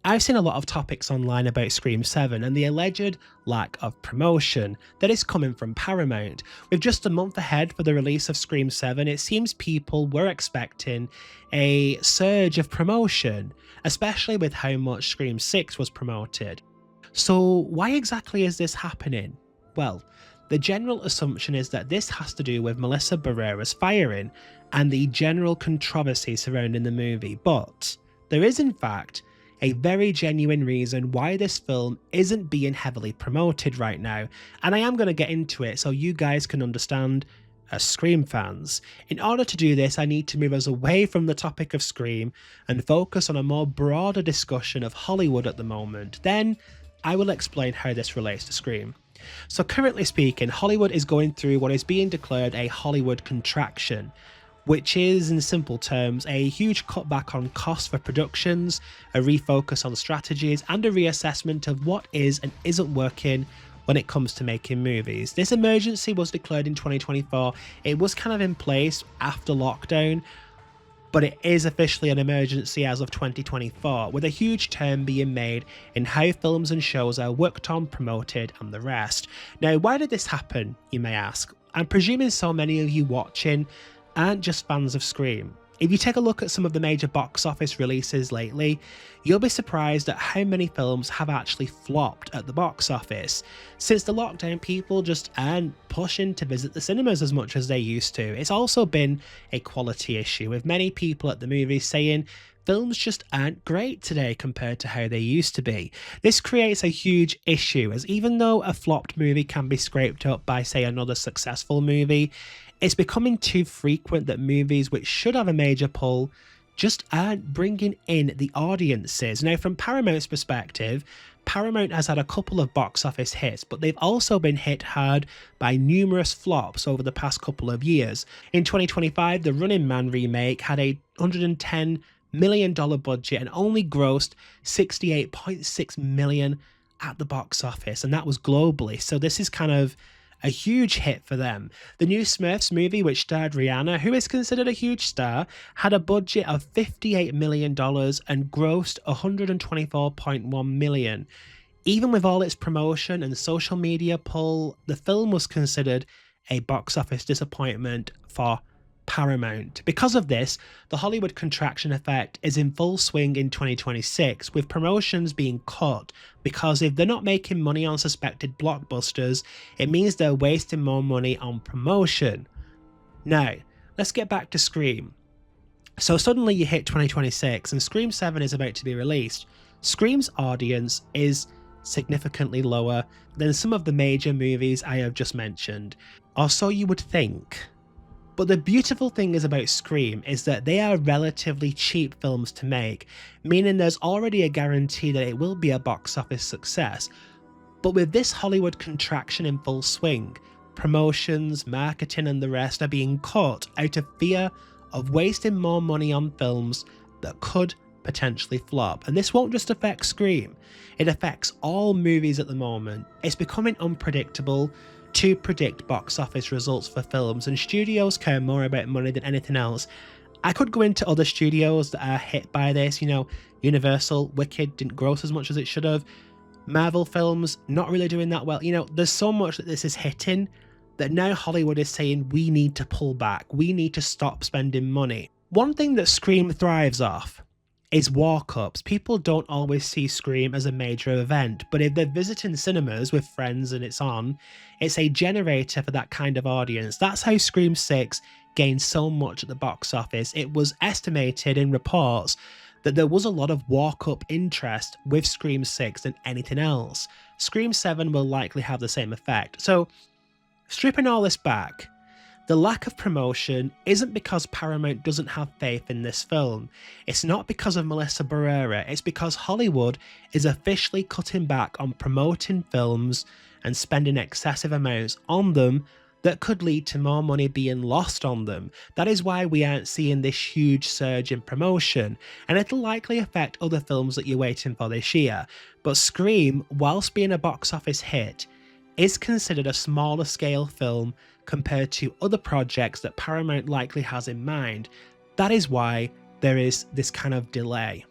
I've seen a lot of topics online about Scream 7 and the alleged lack of promotion that is coming from Paramount. With just a month ahead for the release of Scream 7, it seems people were expecting a surge of promotion, especially with how much Scream 6 was promoted. So why exactly is this happening? Well, the general assumption is that this has to do with Melissa Barrera's firing and the general controversy surrounding the movie, but there is in fact a very genuine reason why this film isn't being heavily promoted right now, and I am going to get into it so you guys can understand as Scream fans. In order to do this, I need to move us away from the topic of Scream and focus on a more broader discussion of Hollywood at the moment. Then I will explain how this relates to Scream. So currently speaking, Hollywood is going through what is being declared a Hollywood contraction, which is, in simple terms, a huge cutback on costs for productions, a refocus on strategies, and a reassessment of what is and isn't working when it comes to making movies. This emergency was declared in 2024. It was kind of in place after lockdown, but it is officially an emergency as of 2024, with a huge turn being made in how films and shows are worked on, promoted, and the rest. Now, why did this happen, you may ask? I'm presuming so many of you watching aren't just fans of Scream. If you take a look at some of the major box office releases lately, you'll be surprised at how many films have actually flopped at the box office. Since the lockdown, people just aren't pushing to visit the cinemas as much as they used to. It's also been a quality issue, with many people at the movies saying films just aren't great today compared to how they used to be. This creates a huge issue, as even though a flopped movie can be scraped up by, say, another successful movie, it's becoming too frequent that movies which should have a major pull just aren't bringing in the audiences. Now, from Paramount's perspective, Paramount has had a couple of box office hits, but they've also been hit hard by numerous flops over the past couple of years. In 2025, the Running Man remake had a $110 million budget and only grossed $68.6 million at the box office, and that was globally. So this is kind of a huge hit for them. The new Smurfs movie, which starred Rihanna, who is considered a huge star, had a budget of $58 million and grossed $124.1 million. Even with all its promotion and social media pull, the film was considered a box office disappointment for Paramount. Because of this, the Hollywood contraction effect is in full swing in 2026, with promotions being cut, because if they're not making money on suspected blockbusters, it means they're wasting more money on promotion. Now, let's get back to Scream. So suddenly you hit 2026 and Scream 7 is about to be released. Scream's audience is significantly lower than some of the major movies I have just mentioned, or so you would think. But the beautiful thing is about Scream is that they are relatively cheap films to make, meaning there's already a guarantee that it will be a box office success. But with this Hollywood contraction in full swing, promotions, marketing and the rest are being cut out of fear of wasting more money on films that could potentially flop. And this won't just affect Scream, it affects all movies at the moment. It's becoming unpredictable to predict box office results for films, and studios care more about money than anything else. I could go into other studios that are hit by this, Universal, Wicked didn't gross as much as it should have. Marvel films, not really doing that well. There's so much that this is hitting that now Hollywood is saying we need to pull back, we need to stop spending money. One thing that Scream thrives off is walk-ups. People don't always see Scream as a major event, but if they're visiting cinemas with friends and it's on, it's a generator for that kind of audience. That's how Scream 6 gained so much at the box office. It was estimated in reports that there was a lot of walk-up interest with Scream 6 than anything else. Scream 7 will likely have the same effect. So, stripping all this back, the lack of promotion isn't because Paramount doesn't have faith in this film. It's not because of Melissa Barrera, it's because Hollywood is officially cutting back on promoting films and spending excessive amounts on them that could lead to more money being lost on them. That is why we aren't seeing this huge surge in promotion, and it'll likely affect other films that you're waiting for this year. But Scream, whilst being a box office hit, is considered a smaller scale film compared to other projects that Paramount likely has in mind. That is why there is this kind of delay.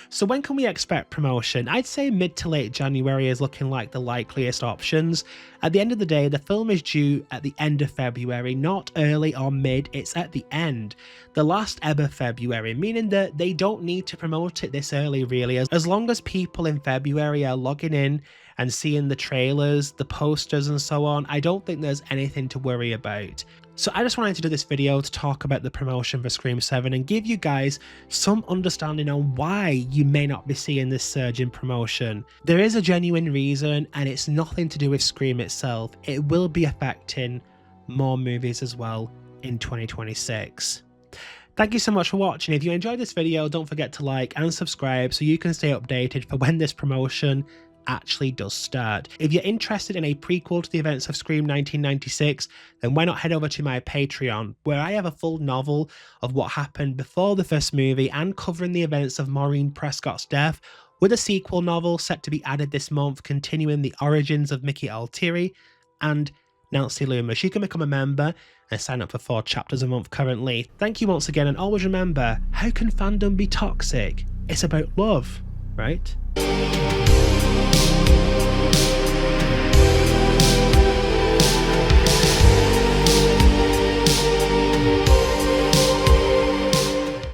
So when can we expect promotion? I'd say mid to late January is looking like the likeliest options. At the end of the day, the film is due at the end of February, not early or mid, it's at the end. The last ever February, meaning that they don't need to promote it this early really, as long as people in February are logging in and seeing the trailers, the posters and so on, I don't think there's anything to worry about. So I just wanted to do this video to talk about the promotion for Scream 7 and give you guys some understanding on why you may not be seeing this surge in promotion. There is a genuine reason, and it's nothing to do with Scream itself. It will be affecting more movies as well in 2026. Thank you so much for watching. If you enjoyed this video, don't forget to like and subscribe so you can stay updated for when this promotion actually does start. If you're interested in a prequel to the events of Scream 1996, then why not head over to my Patreon, where I have a full novel of what happened before the first movie and covering the events of Maureen Prescott's death, with a sequel novel set to be added this month continuing the origins of Mickey Altieri and Nancy Loomis. You can become a member and sign up for 4 chapters a month currently. Thank you once again, and always remember, how can fandom be toxic? It's about love, right?